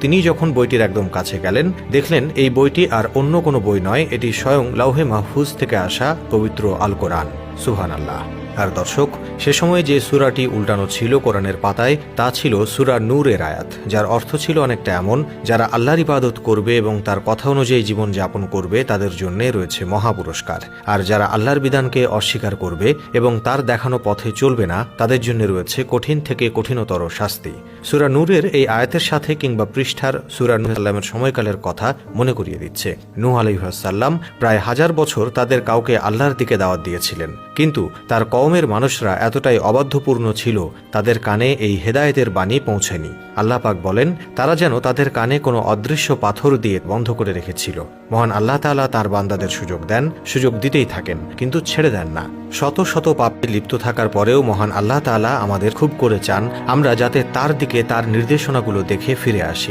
তিনি যখন বইটির একদম কাছে গেলেন, দেখলেন এই বইটি আর অন্য কোনো বই নয়, এটি স্বয়ং লাউহে মাহফুজ থেকে আসা পবিত্র আল কোরআন। সুবহানাল্লাহ। আর দর্শক, সে সময় যে সূরাটি উল্টানো ছিল কোরআনের পাতায়, তা ছিল সূরা নূরের আয়াত, যার অর্থ ছিল অনেকটা এমন: যারা আল্লাহর ইবাদত করবে এবং তার কথা অনুযায়ী জীবন যাপন করবে তাদের জন্য রয়েছে মহা পুরস্কার, আর যারা আল্লাহর বিধানকে অস্বীকার করবে এবং তার দেখানো পথে চলবে না তাদের জন্য রয়েছে কঠিন থেকে কঠিনতর শাস্তি। সূরা নূরের এই আয়াতের সাথে কিংবা পৃষ্ঠার সূরা নূহ আলাইহিস সময়কালের কথা মনে করিয়ে দিচ্ছে। নূহ আলাইহিস সালাম প্রায় 1000 বছর তাদের কাউকে আল্লাহর দিকে দাওয়াত দিয়েছিলেন, কিন্তু তার কওমের মানুষরা এতটাই অবাধ্যপূর্ণ ছিল, তাদের কানে এই হেদায়েতের বাণী পৌঁছেনি। আল্লাহ পাক বলেন, তারা যেন তাদের কানে কোনো অদৃশ্য পাথর দিয়ে বন্ধ করে রেখেছিল। মহান আল্লাহ তাআলা তার বান্দাদের সুযোগ দেন, সুযোগ দিতেই থাকেন, কিন্তু ছেড়ে দেন না। শত শত পাপে লিপ্ত থাকার পরেও মহান আল্লাহ তাআলা আমাদের খুব করে চান আমরা যাতে তার দিকে, তার নির্দেশনাগুলো দেখে ফিরে আসি।